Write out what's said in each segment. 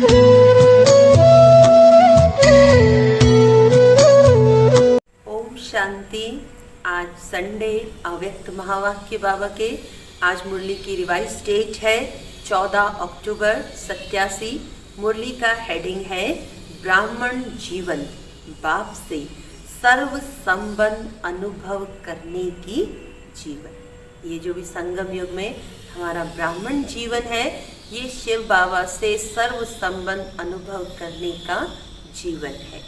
ओम शांति। आज संडे अव्यक्त महावाक्य बाबा के आज मुरली की रिवाइज डेट है 14 अक्टूबर 87। मुरली का हेडिंग है ब्राह्मण जीवन, बाप से सर्व संबंध अनुभव करने की जीवन। ये जो भी संगम युग में हमारा ब्राह्मण जीवन है, ये शिव बाबा से सर्व संबंध अनुभव करने का जीवन है।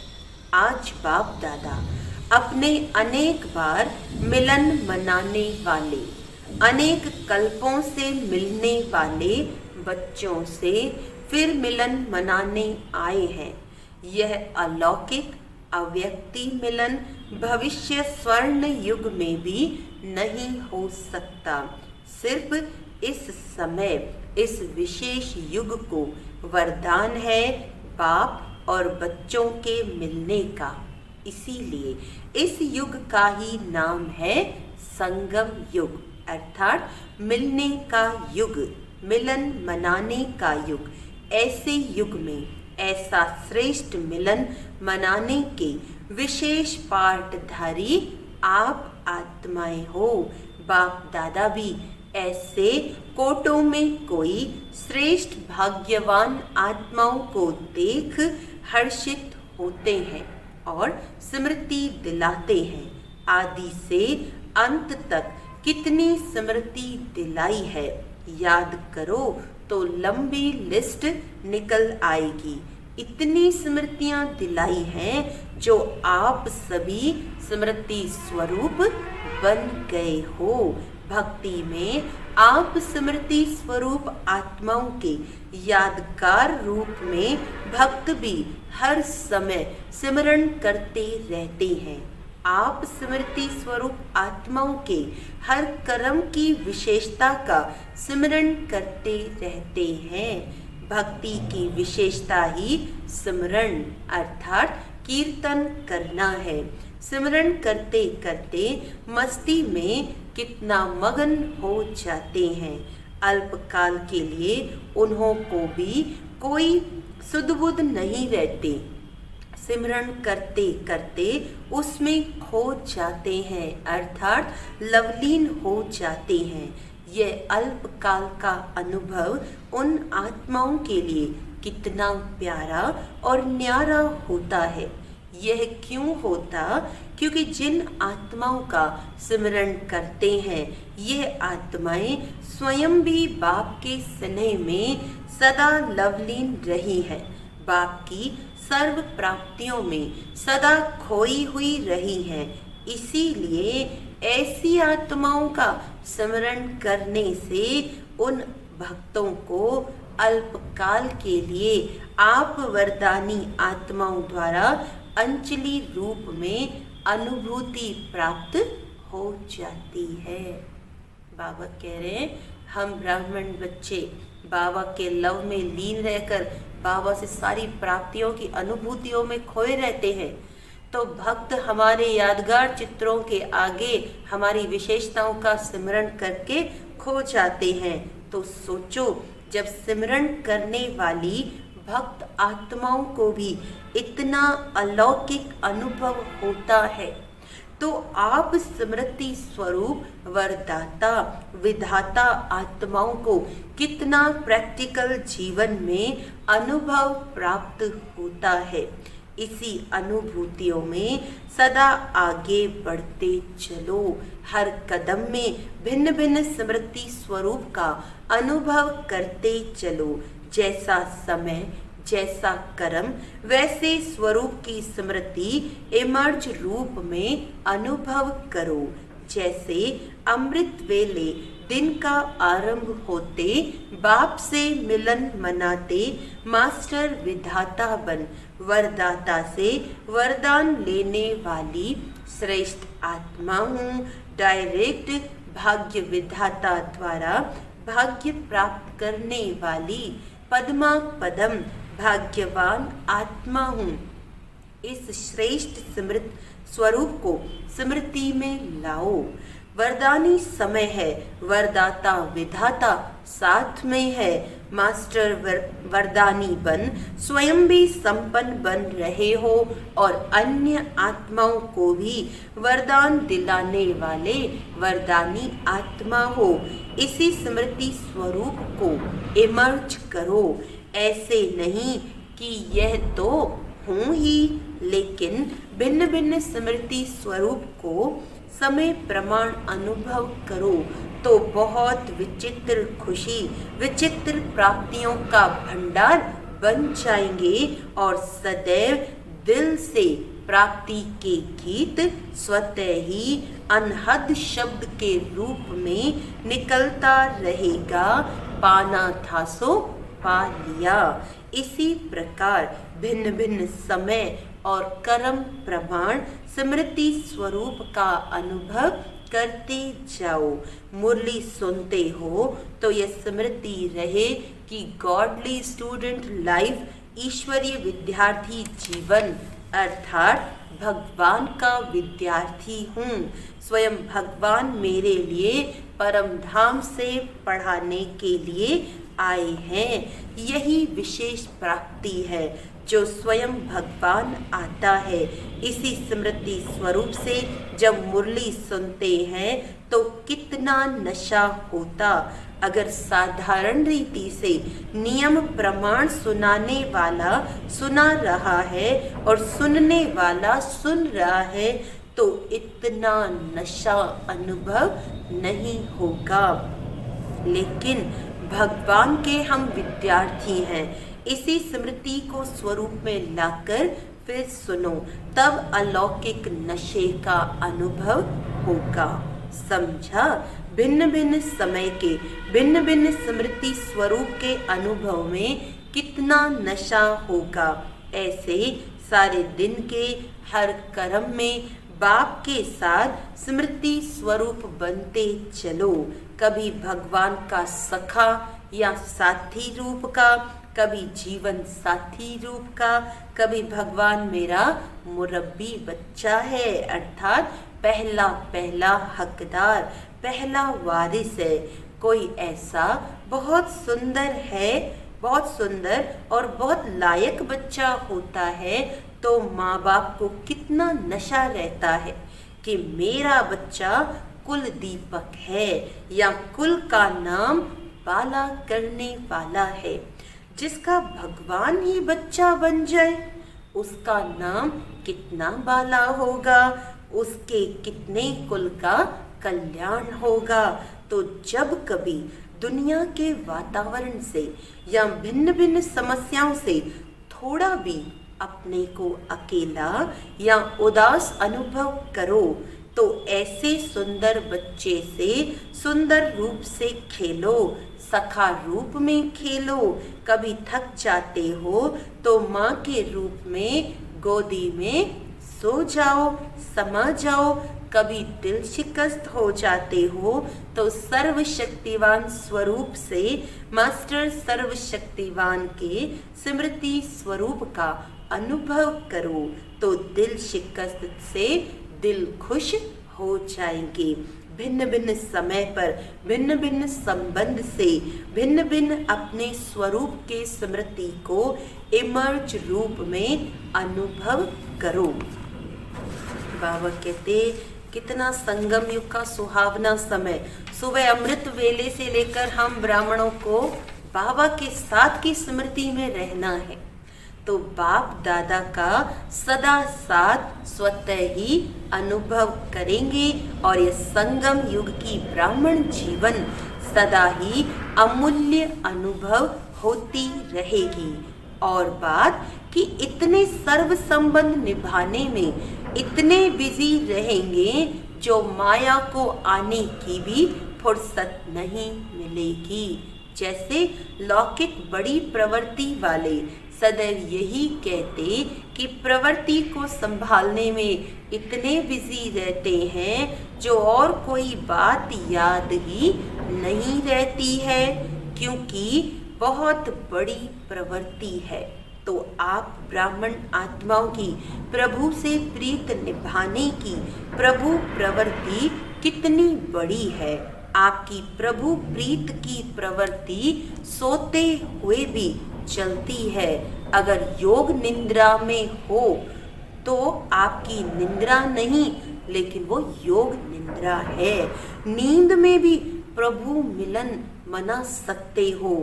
आज बाप दादा अपने अनेक बार मिलन मनाने वाले, अनेक कल्पों से मिलने वाले बच्चों से फिर मिलन मनाने आए हैं। यह अलौकिक अव्यक्ति मिलन भविष्य स्वर्ण युग में भी नहीं हो सकता। सिर्फ इस समय, इस विशेष युग को वरदान है बाप और बच्चों के मिलने का। इसीलिए इस युग का ही नाम है संगम युग, अर्थात मिलने का युग, मिलन मनाने का युग। ऐसे युग में ऐसा श्रेष्ठ मिलन मनाने के विशेष पाठधारी आप आत्माएं हो। बाप दादा भी ऐसे कोटों में कोई श्रेष्ठ भाग्यवान आत्माओं को देख हर्षित होते हैं और स्मृति दिलाते हैं। आदि से अंत तक कितनी स्मृति दिलाई है, याद करो तो लंबी लिस्ट निकल आएगी। इतनी स्मृतियां दिलाई हैं जो आप सभी स्मृति स्वरूप बन गए हो। भक्ति में आप स्मृति स्वरूप आत्माओं के यादगार रूप में भक्त भी हर समय सिमरण करते रहते हैं। आप स्मृति स्वरूप आत्माओं के हर कर्म की विशेषता का सिमरण करते रहते हैं। भक्ति की विशेषता ही सिमरण अर्थात कीर्तन करना है। सिमरण करते करते मस्ती में कितना मगन हो जाते हैं। अल्पकाल के लिए उन्हों को भी कोई सुध-बुध नहीं रहते। सिमरण करते करते उसमें खो जाते हैं, अर्थात लवलीन हो जाते हैं। यह अल्पकाल का अनुभव उन आत्माओं के लिए कितना प्यारा और न्यारा होता है। यह क्यों होता? क्योंकि जिन आत्माओं का सिमरण करते हैं, यह आत्माएं स्वयं भी बाप के स्नेह में सदा लवलीन रही हैं, बाप की सर्व प्राप्तियों में सदा खोई हुई रही हैं। इसीलिए ऐसी आत्माओं का स्मरण करने से उन भक्तों को अल्पकाल के लिए आप वरदानी आत्माओं द्वारा अंजलि रूप में अनुभूति प्राप्त हो जाती है। बाबा कह रहे हैं, हम ब्राह्मण बच्चे बाबा के लव में लीन रहकर बाबा से सारी प्राप्तियों की अनुभूतियों में खोए रहते हैं। तो भक्त हमारे यादगार चित्रों के आगे हमारी विशेषताओं का सिमरण करके खो जाते हैं। तो सोचो, जब सिमरण करने वाली भक्त आत्माओं को भी इतना अलौकिक अनुभव होता है, तो आप स्मृति स्वरूप वरदाता विधाता आत्माओं को कितना प्रैक्टिकल जीवन में अनुभव प्राप्त होता है। इसी अनुभूतियों में सदा आगे बढ़ते चलो। हर कदम में भिन्न भिन्न स्मृति स्वरूप का अनुभव करते चलो। जैसा समय, जैसा कर्म, वैसे स्वरूप की स्मृति इमर्ज रूप में अनुभव करो। जैसे अमृत वेले दिन का आरंभ होते बाप से मिलन मनाते मास्टर विधाता बन वरदाता से वरदान लेने वाली श्रेष्ठ आत्मा हूँ। डायरेक्ट भाग्य विधाता द्वारा भाग्य प्राप्त करने वाली पद्मा पदम भाग्यवान आत्मा हूँ। इस श्रेष्ठ स्मृत स्वरूप को स्मृति में लाओ। वरदानी समय है, वरदाता विधाता साथ में है। मास्टर वरदानी बन स्वयं भी संपन्न बन रहे हो और अन्य आत्माओं को भी वरदान दिलाने वाले वरदानी आत्मा हो। इसी स्मृति स्वरूप को इमर्ज करो। ऐसे नहीं कि यह तो हूँ ही, लेकिन भिन्न भिन्न स्मृति स्वरूप को समय प्रमाण अनुभव करो तो बहुत विचित्र खुशी, विचित्र प्राप्तियों का भंडार बन जाएंगे और सदैव दिल से प्राप्ति के गीत स्वतः ही अनहद शब्द के रूप में निकलता रहेगा। पाना था सो पा लिया। इसी प्रकार भिन्न भिन्न समय और कर्म प्रमाण स्मृति स्वरूप का अनुभव करते जाओ। मुरली सुनते हो तो यह स्मृति रहे कि गॉडली स्टूडेंट लाइफ, ईश्वरीय विद्यार्थी जीवन अर्थात भगवान का विद्यार्थी हूँ। स्वयं भगवान मेरे लिए परम धाम से पढ़ाने के लिए आए हैं। यही विशेष प्राप्ति है जो स्वयं भगवान आता है। इसी स्मृति स्वरूप से जब मुरली सुनते हैं तो कितना नशा होता। अगर साधारण रीति से नियम प्रमाण सुनाने वाला सुना रहा है और सुनने वाला सुन रहा है तो इतना नशा अनुभव नहीं होगा। लेकिन भगवान के हम विद्यार्थी हैं। इसी स्मृति को स्वरूप में लाकर फिर सुनो, तब अलौकिक नशे का अनुभव होगा। समझा? भिन्न भिन्न समय के भिन्न भिन्न स्मृति स्वरूप के अनुभव में कितना नशा होगा। ऐसे सारे दिन के हर कर्म में बाप के साथ स्मृति स्वरूप बनते चलो। कभी भगवान का सखा या साथी रूप का, कभी जीवन साथी रूप का, कभी भगवान मेरा मुरब्बी बच्चा है अर्थात पहला पहला हकदार, पहला वारिस है। कोई ऐसा बहुत सुंदर है, बहुत सुंदर और बहुत लायक बच्चा होता है तो माँ बाप को कितना नशा रहता है कि मेरा बच्चा कुल दीपक है या कुल का नाम बाला करने वाला है। जिसका भगवान ही बच्चा बन जाए उसका नाम कितना बाला होगा, उसके कितने कुल का कल्याण होगा। तो जब कभी दुनिया के वातावरण से या भिन्न भिन्न समस्याओं से थोड़ा भी अपने को अकेला या उदास अनुभव करो तो ऐसे सुंदर बच्चे से सुंदर रूप से खेलो, सखा रूप में खेलो। कभी थक जाते हो तो माँ के रूप में गोदी में सो जाओ, समा जाओ। कभी दिल शिकस्त हो जाते हो तो सर्वशक्तिवान स्वरूप से मास्टर सर्वशक्तिवान के स्मृति स्वरूप का अनुभव करो तो दिल शिकस्त से दिल खुश हो जाएंगे। भिन्न भिन्न समय पर भिन्न भिन्न संबंध से भिन्न भिन्न अपने स्वरूप के स्मृति को इमर्ज रूप में अनुभव करो। बाबा कहते कितना संगम युग का सुहावना समय। सुबह अमृत वेले से लेकर हम ब्राह्मणों को बाबा के साथ की स्मृति में रहना है तो बाप दादा का सदा साथ स्वतः ही अनुभव करेंगे और यह संगम युग की ब्राह्मण जीवन सदा ही अमूल्य अनुभव होती रहेगी। और बात कि इतने सर्व संबंध निभाने में इतने बिजी रहेंगे जो माया को आने की भी फुर्सत नहीं मिलेगी। जैसे लौकिक बड़ी प्रवृत्ति वाले सदैव यही कहते कि प्रवृत्ति को संभालने में इतने बिजी रहते हैं जो और कोई बात याद ही नहीं रहती है क्योंकि बहुत बड़ी प्रवृत्ति है। तो आप ब्राह्मण आत्माओं की प्रभु से प्रीत निभाने की प्रभु प्रवृत्ति कितनी बड़ी है। आपकी प्रभु प्रीत की प्रवृत्ति सोते हुए भी चलती है। अगर योग निद्रा में हो तो आपकी निद्रा नहीं, लेकिन वो योग निद्रा है। नींद में भी प्रभु मिलन मना सकते हो।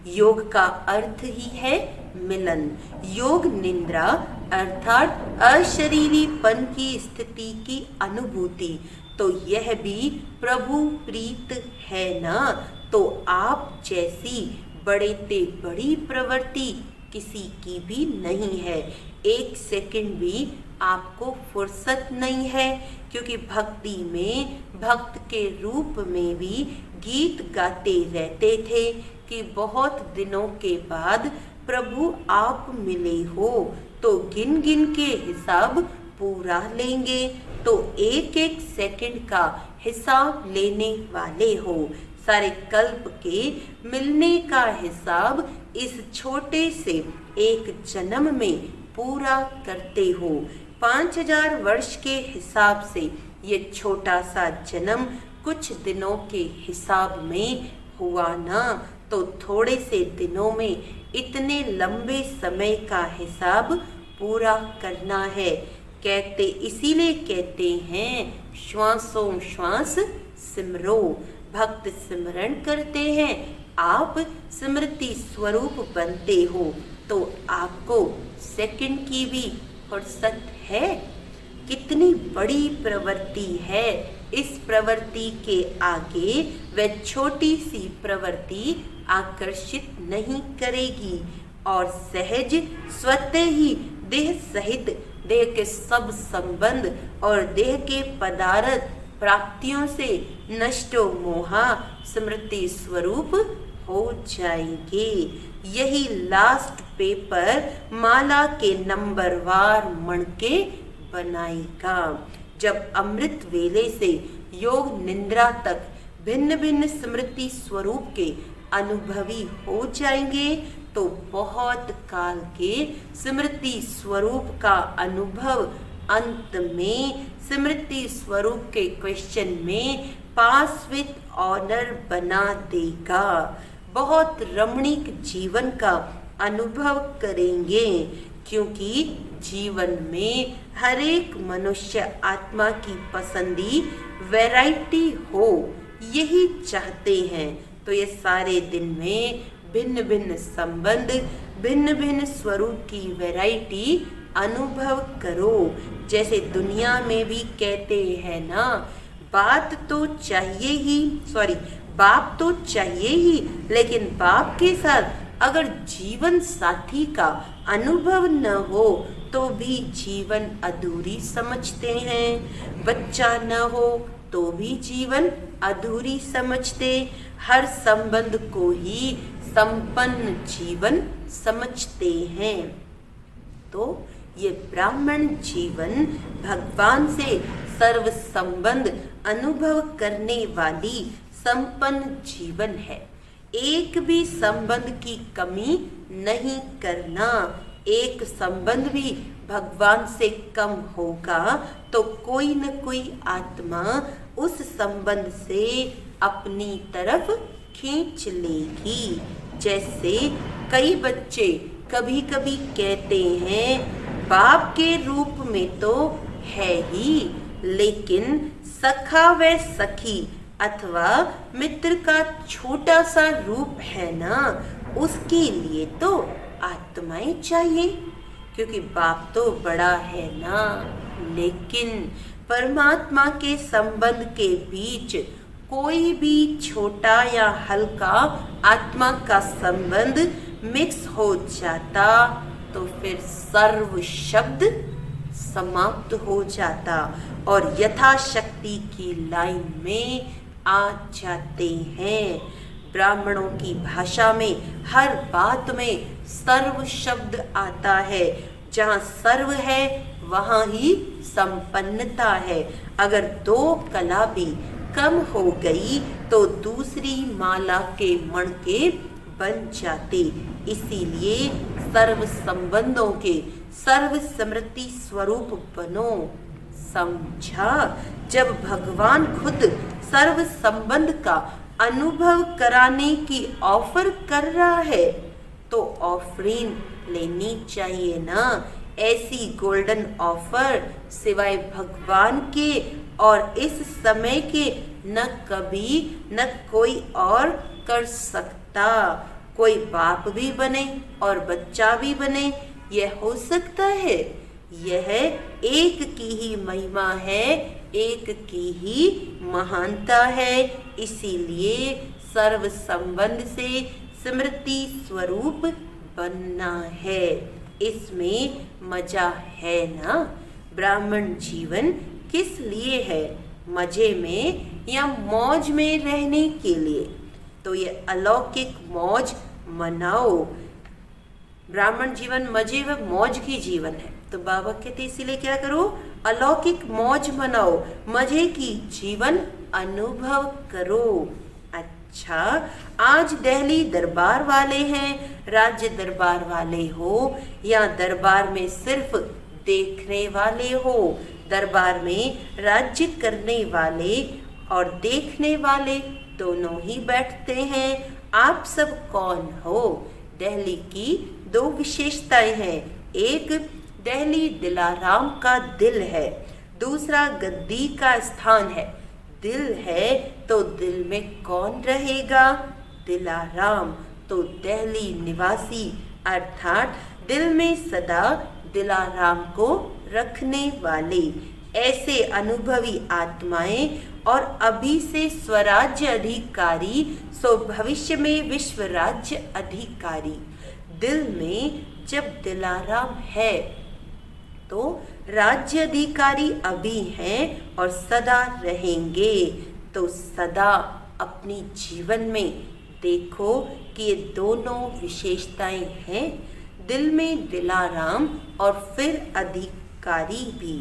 योग का अर्थ ही है मिलन। योग निद्रा अर्थात अशरीरीपन की स्थिति की अनुभूति, तो यह भी प्रभु प्रीत है ना। तो आप जैसी बड़े ते बड़ी प्रवृत्ति किसी की भी नहीं है। एक सेकंड भी आपको फुर्सत नहीं है, क्योंकि भक्ति में भक्त के रूप में भी गीत गाते रहते थे कि बहुत दिनों के बाद प्रभु आप मिले हो, तो गिन गिन के हिसाब पूरा लेंगे। तो एक एक सेकंड का हिसाब लेने वाले हो। सारे कल्प के मिलने का हिसाब इस छोटे से एक जन्म में पूरा करते हो। 5000 वर्ष के हिसाब से ये छोटा सा जन्म कुछ दिनों के हिसाब में हुआ ना, तो थोड़े से दिनों में इतने लंबे समय का हिसाब पूरा करना है। कहते इसीलिए कहते हैं श्वासों श्वास सिमरो। भक्त सिमरण करते हैं, आप स्मृति स्वरूप बनते हो, तो आपको सेकंड की भी फुर्सत है। कितनी बड़ी प्रवृत्ति है। इस प्रवृत्ति के आगे वह छोटी सी प्रवृत्ति आकर्षित नहीं करेगी और सहज स्वतः ही देह सहित देह के सब संबंध और देह के पदार्थ प्राप्तियों से नष्टो मोहा स्मृति स्वरूप हो जाएंगे। यही लास्ट पेपर माला के नंबरवार मणके बनाएगा। जब अमृत वेले से योग निद्रा तक भिन्न भिन्न स्मृति स्वरूप के अनुभवी हो जाएंगे, तो बहुत काल के स्मृति स्वरूप का अनुभव अंत में स्मृति स्वरूप के क्वेश्चन में पास विद ऑनर बना देगा। बहुत रमणीक जीवन का अनुभव करेंगे, क्योंकि जीवन में हर एक मनुष्य आत्मा की पसंदी वैरायटी हो, यही चाहते हैं। तो ये सारे दिन में भिन्न भिन्न संबंध, भिन्न भिन्न स्वरूप की वैरायटी अनुभव करो। जैसे दुनिया में भी कहते हैं ना, बाप तो चाहिए ही, लेकिन बाप के साथ अगर जीवन साथी का अनुभव न हो तो भी जीवन अधूरी समझते हैं। बच्चा न हो तो भी जीवन अधूरी समझते। हर संबंध को ही संपन्न जीवन समझते हैं। तो ये ब्राह्मण जीवन भगवान से सर्व संबंध अनुभव करने वाली संपन्न जीवन है। एक भी संबंध की कमी नहीं करना। एक संबंध भी भगवान से कम होगा तो कोई न कोई आत्मा उस संबंध से अपनी तरफ खींच लेगी। जैसे कई बच्चे कभी कभी कहते हैं बाप के रूप में तो है ही, लेकिन सखा व सखी अथवा मित्र का छोटा सा रूप है ना, उसके लिए तो आत्माएं चाहिए, क्योंकि बाप तो बड़ा है ना। लेकिन परमात्मा के संबंध के बीच कोई भी छोटा या हल्का आत्मा का संबंध मिक्स हो जाता तो फिर सर्व शब्द समाप्त हो जाता और यथाशक्ति की लाइन में आ जाते हैं। ब्राह्मणों की भाषा में हर बात में सर्व शब्द आता है। जहाँ सर्व है वहाँ ही संपन्नता है। अगर दो कला भी कम हो गई तो दूसरी माला के मणके बन जाते। इसीलिए सर्व संबंधों के सर्व स्मृति स्वरूप बनो। समझा। जब भगवान खुद सर्व संबंध का अनुभव कराने की ऑफर कर रहा है तो ऑफरिंग लेनी चाहिए ना। ऐसी गोल्डन ऑफर सिवाय भगवान के और इस समय के न कभी न कोई और कर सकता। कोई बाप भी बने और बच्चा भी बने, यह हो सकता है। यह एक की ही महिमा है, एक की ही महानता है। इसीलिए सर्व संबंध से स्मृति स्वरूप बनना है। इसमें मजा है ना। ब्राह्मण जीवन किस लिए है? मजे में या मौज में रहने के लिए? तो ये अलौकिक मौज मनाओ। ब्राह्मण जीवन मजे व मौज की जीवन है, तो बाबा कहते इसीलिए क्या करो? अलौकिक मौज मनाओ, मजे की जीवन अनुभव करो। अच्छा, आज दिल्ली दरबार वाले हैं, राज्य दरबार वाले हो या दरबार में सिर्फ देखने वाले हो। दरबार में राज्य करने वाले और देखने वाले दोनों ही बैठते हैं। आप सब कौन हो? दिल्ली की दो विशेषताएं हैं। एक, दिल्ली दिलाराम का दिल है, दूसरा गद्दी का स्थान है। दिल है तो दिल में कौन रहेगा? दिलाराम। तो दिल्ली निवासी अर्थात दिल में सदा दिलाराम को रखने वाले ऐसे अनुभवी आत्माएं और अभी से स्वराज्य अधिकारी सो भविष्य में विश्व राज्य अधिकारी। दिल में जब दिलाराम है तो राज्य अधिकारी अभी हैं और सदा रहेंगे। तो सदा अपनी जीवन में देखो कि ये दोनों विशेषताएं हैं, दिल में दिलाराम और फिर अधिकारी भी।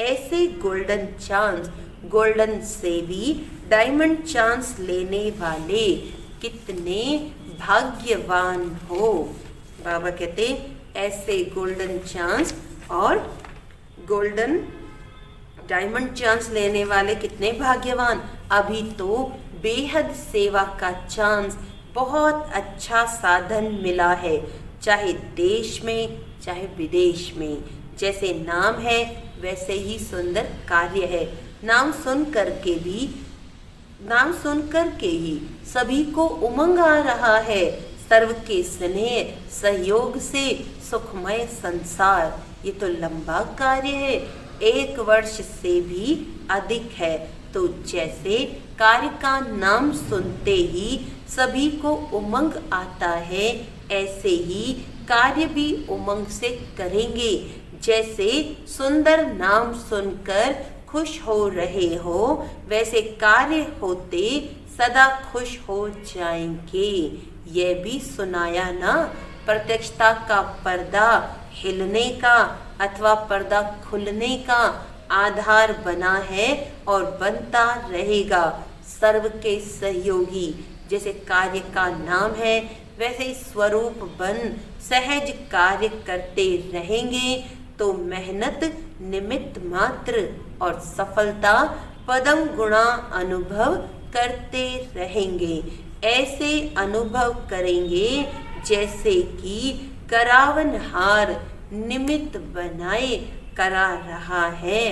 ऐसे गोल्डन चांस, गोल्डन से भी डायमंड चांस लेने वाले कितने भाग्यवान हो। बाबा कहते ऐसे गोल्डन चांस और गोल्डन डायमंड चांस लेने वाले कितने भाग्यवान। अभी तो बेहद सेवा का चांस, बहुत अच्छा साधन मिला है, चाहे देश में चाहे विदेश में। जैसे नाम है वैसे ही सुंदर कार्य है। नाम सुन करके ही सभी को उमंग आ रहा है। सर्व के स्नेह सहयोग से सुखमय संसार। ये तो लंबा कार्य है, 1 वर्ष से भी अधिक है। तो जैसे कार्य का नाम सुनते ही सभी को उमंग आता है, ऐसे ही कार्य भी उमंग से करेंगे। जैसे सुंदर नाम सुनकर खुश हो रहे हो, वैसे कार्य होते सदा खुश हो जाएंगे। यह भी सुनाया ना, प्रत्यक्षता का पर्दा हिलने का अथवा पर्दा खुलने का आधार बना है और बनता रहेगा। सर्व के सहयोगी, जैसे कार्य का नाम है वैसे स्वरूप बन सहज कार्य करते रहेंगे तो मेहनत निमित्त मात्र और सफलता पदम गुणा अनुभव करते रहेंगे। ऐसे अनुभव करेंगे जैसे कि करावनहार निमित्त बनाए करा रहा है।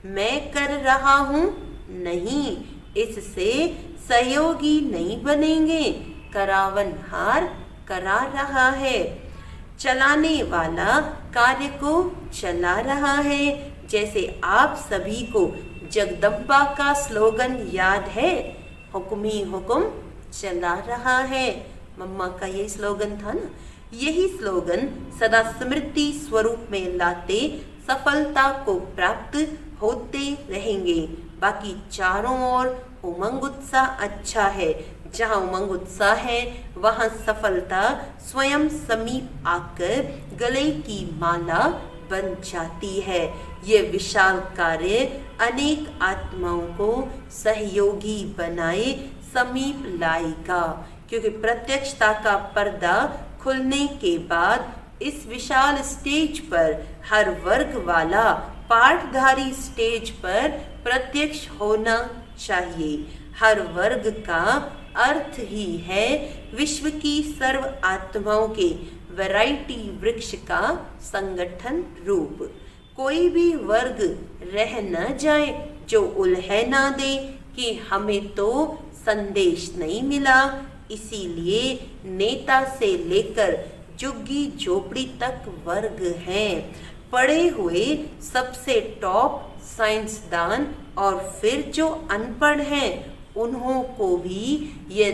मैं कर रहा हूँ नहीं, इससे सहयोगी नहीं बनेंगे। करावनहार करा रहा है, चलाने वाला कार्य को चला रहा है। जैसे आप सभी को जगदम्बा का स्लोगन याद है, हुक्म ही हुक्म चला रहा है। मम्मा का यही स्लोगन था ना। यही स्लोगन सदा स्मृति स्वरूप में लाते सफलता को प्राप्त होते रहेंगे। बाकी चारों ओर उमंग उत्साह अच्छा है। जहाँ उमंग उत्साह है वहाँ सफलता स्वयं समीप आकर गले की माला बन जाती है। ये विशाल कार्य अनेक आत्माओं को सहयोगी बनाए समीप लाएगा, क्योंकि प्रत्यक्षता का पर्दा खुलने के बाद इस विशाल स्टेज पर हर वर्ग वाला पाठधारी स्टेज पर प्रत्यक्ष होना चाहिए। हर वर्ग का अर्थ ही है विश्व की सर्व आत्माओं के वैरायटी वृक्ष का संगठन रूप। कोई भी वर्ग रह न जाए जो उल्हे ना दे कि हमें तो संदेश नहीं मिला। इसीलिए नेता से लेकर झुग्गी झोपड़ी तक वर्ग हैं। पढ़े हुए सबसे टॉप साइंसदान और फिर जो अनपढ़ हैं उन्हों को भी ये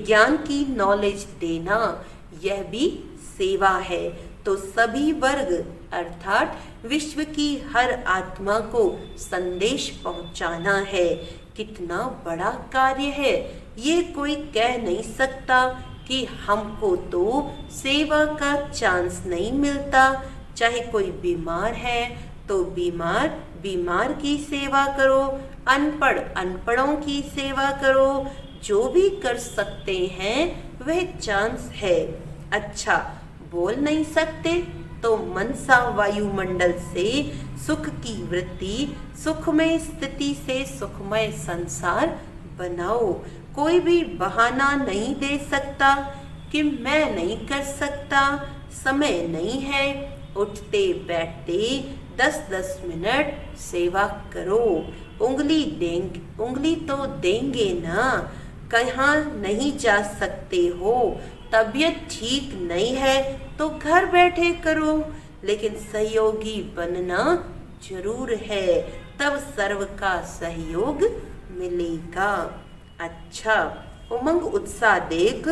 ज्ञान की नॉलेज देना, यह भी सेवा है। तो सभी वर्ग अर्थात विश्व की हर आत्मा को संदेश पहुंचाना है। कितना बड़ा कार्य है, ये कोई कह नहीं सकता कि हमको तो सेवा का चांस नहीं मिलता। चाहे कोई बीमार है तो बीमार की सेवा करो, अनपढ़ अनपढ़ों की सेवा करो। जो भी कर सकते हैं वह चांस है। अच्छा, बोल नहीं सकते तो मनसा वायुमंडल से सुख की वृत्ति, सुखमय स्थिति से सुखमय संसार बनाओ। कोई भी बहाना नहीं दे सकता कि मैं नहीं कर सकता, समय नहीं है। उठते बैठते 10-10 मिनट सेवा करो। उंगली तो देंगे ना, कहाँ नहीं जा सकते हो। तबीयत ठीक नहीं है तो घर बैठे करो, लेकिन सहयोगी बनना जरूर है, तब सर्व का सहयोग मिलेगा। अच्छा, उमंग उत्साह देख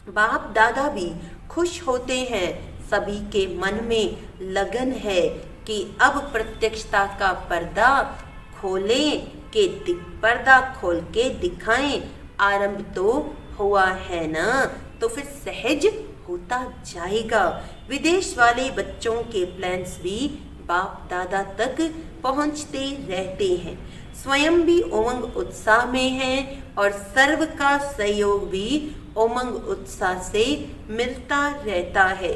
बाप दादा भी खुश होते हैं। सभी के मन में लगन है कि अब प्रत्यक्षता का पर्दा खोल के दिखाएं। आरंभ तो हुआ है ना, तो फिर सहज होता जाएगा। विदेश वाले बच्चों के प्लान्स भी बाप दादा तक पहुंचते रहते हैं। स्वयं भी उमंग उत्साह में है और सर्व का सहयोग भी उमंग उत्साह से मिलता रहता है।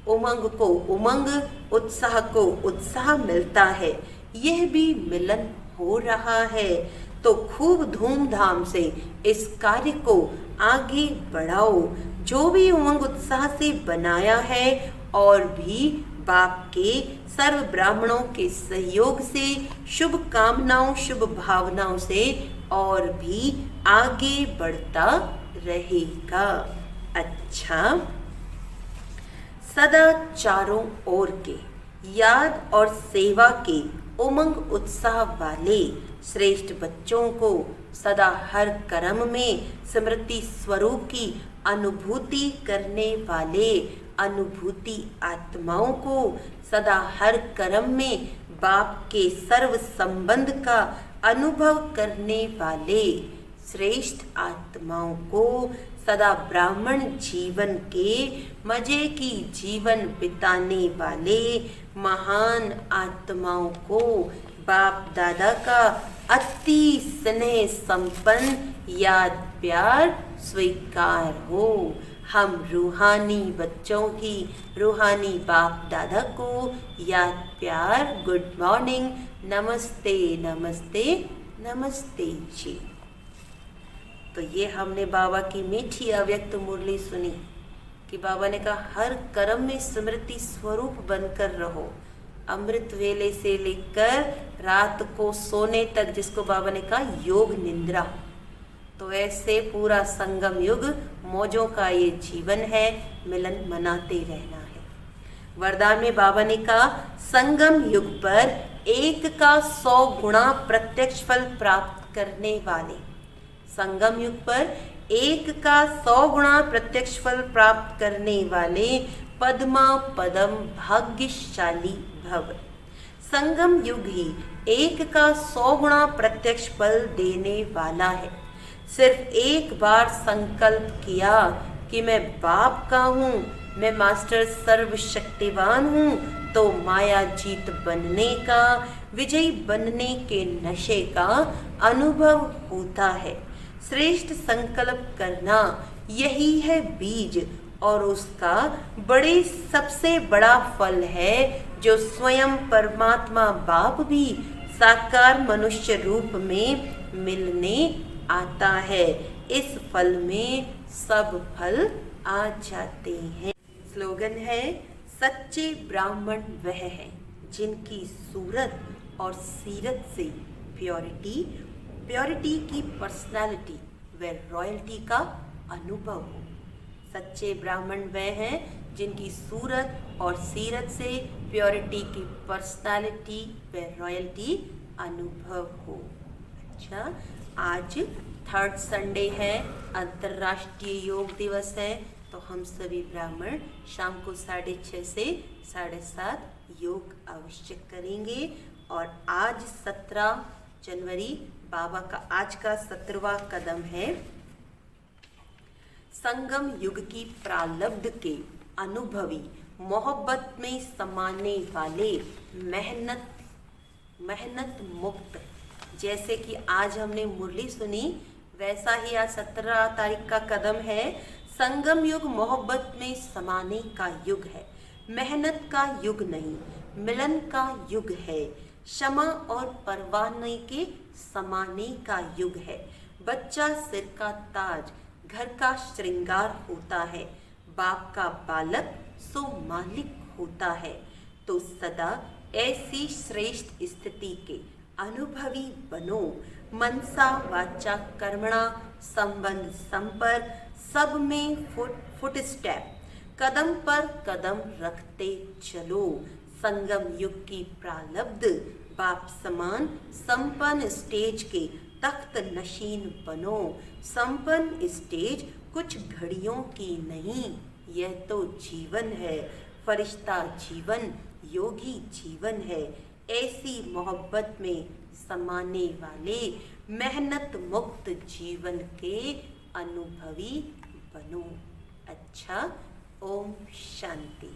उमंग को उमंग, उत्साह को उत्साह मिलता है। यह भी मिलन हो रहा है, तो खूब धूमधाम से इस कार्य को आगे बढ़ाओ। जो भी उमंग उत्साह से बनाया है और भी बाप के सर्व ब्राह्मणों के सहयोग से, शुभ कामनाओं शुभ भावनाओं से और भी आगे बढ़ता रहेगा। अच्छा, सदा चारों ओर के याद और सेवा के उमंग उत्साह वाले श्रेष्ठ बच्चों को सदा हर कर्म में स्मृति स्वरूप की अनुभूति करने वाले अनुभूति आत्माओं को सदा हर कर्म में बाप के सर्व संबंध का अनुभव करने वाले श्रेष्ठ आत्माओं को सदा ब्राह्मण जीवन के मजे की जीवन बिताने वाले महान आत्माओं को बाप दादा का अति स्नेह संपन्न याद प्यार स्वीकार हो। हम रूहानी बच्चों की रूहानी बाप दादा को याद प्यार गुड मॉर्निंग, नमस्ते नमस्ते नमस्ते जी। तो ये हमने बाबा की मीठी अव्यक्त मुरली सुनी कि बाबा ने कहा हर कर्म में स्मृति स्वरूप बनकर रहो। अमृत वेले से लेकर रात को सोने तक, जिसको बाबा ने कहा योग निंद्रा, तो ऐसे पूरा संगम युग मौजों का ये जीवन है, मिलन मनाते रहना है। वरदान में बाबा ने कहा संगम युग पर 1 का 100 गुणा प्रत्यक्ष फल प्राप्त करने वाले, संगम युग पर 1 का 100 गुणा प्रत्यक्ष फल प्राप्त करने वाले पद्मा पदम भाग्यशाली भव। संगम युग ही 1 का 100 गुणा प्रत्यक्ष फल देने वाला है। सिर्फ एक बार संकल्प किया कि मैं बाप का हूँ, मैं मास्टर सर्वशक्तिवान हूँ, तो माया जीत बनने का, विजयी बनने के नशे का अनुभव होता है। श्रेष्ठ संकल्प करना यही है बीज, और उसका सबसे बड़ा फल है जो स्वयं परमात्मा बाप भी साकार मनुष्य रूप में मिलने आता है। इस फल में सब फल आ जाते हैं। स्लोगन है, सच्चे ब्राह्मण वह है जिनकी सूरत और सीरत से प्योरिटी की पर्सनालिटी व रॉयल्टी का अनुभव हो। सच्चे ब्राह्मण वह हैं जिनकी सूरत और सीरत से प्योरिटी की पर्सनालिटी व रॉयल्टी अनुभव हो। अच्छा, आज 3rd संडे है, अंतर्राष्ट्रीय योग दिवस है, तो हम सभी ब्राह्मण शाम को 6:30 से 7:30 योग अवश्य करेंगे। और आज 17 जनवरी बाबा का आज का 17वां कदम है। संगम युग की प्रालब्ध के अनुभवी, मोहब्बत में समाने वाले, मेहनत मुक्त। जैसे कि आज हमने मुरली सुनी, वैसा ही आज 17 तारीख का कदम है। संगम युग मोहब्बत में समाने का युग है, मेहनत का युग नहीं, मिलन का युग है। क्षमा और परवाने के समाने का युग है। बच्चा सिर का ताज, घर का श्रृंगार होता है। बाप का बालक सो मालिक होता है। तो सदा ऐसी श्रेष्ठ स्थिति के अनुभवी बनो। मनसा वाचा कर्मणा संबंध संपर्क सब में फुट स्टेप, कदम पर कदम रखते चलो। संगम युग की प्रालब्ध बाप समान संपन्न स्टेज के तख्त नशीन बनो। संपन्न स्टेज कुछ घड़ियों की नहीं, यह तो जीवन है, फरिश्ता जीवन, योगी जीवन है। ऐसी मोहब्बत में समाने वाले मेहनत मुक्त जीवन के अनुभवी बनो। अच्छा, ओम शांति।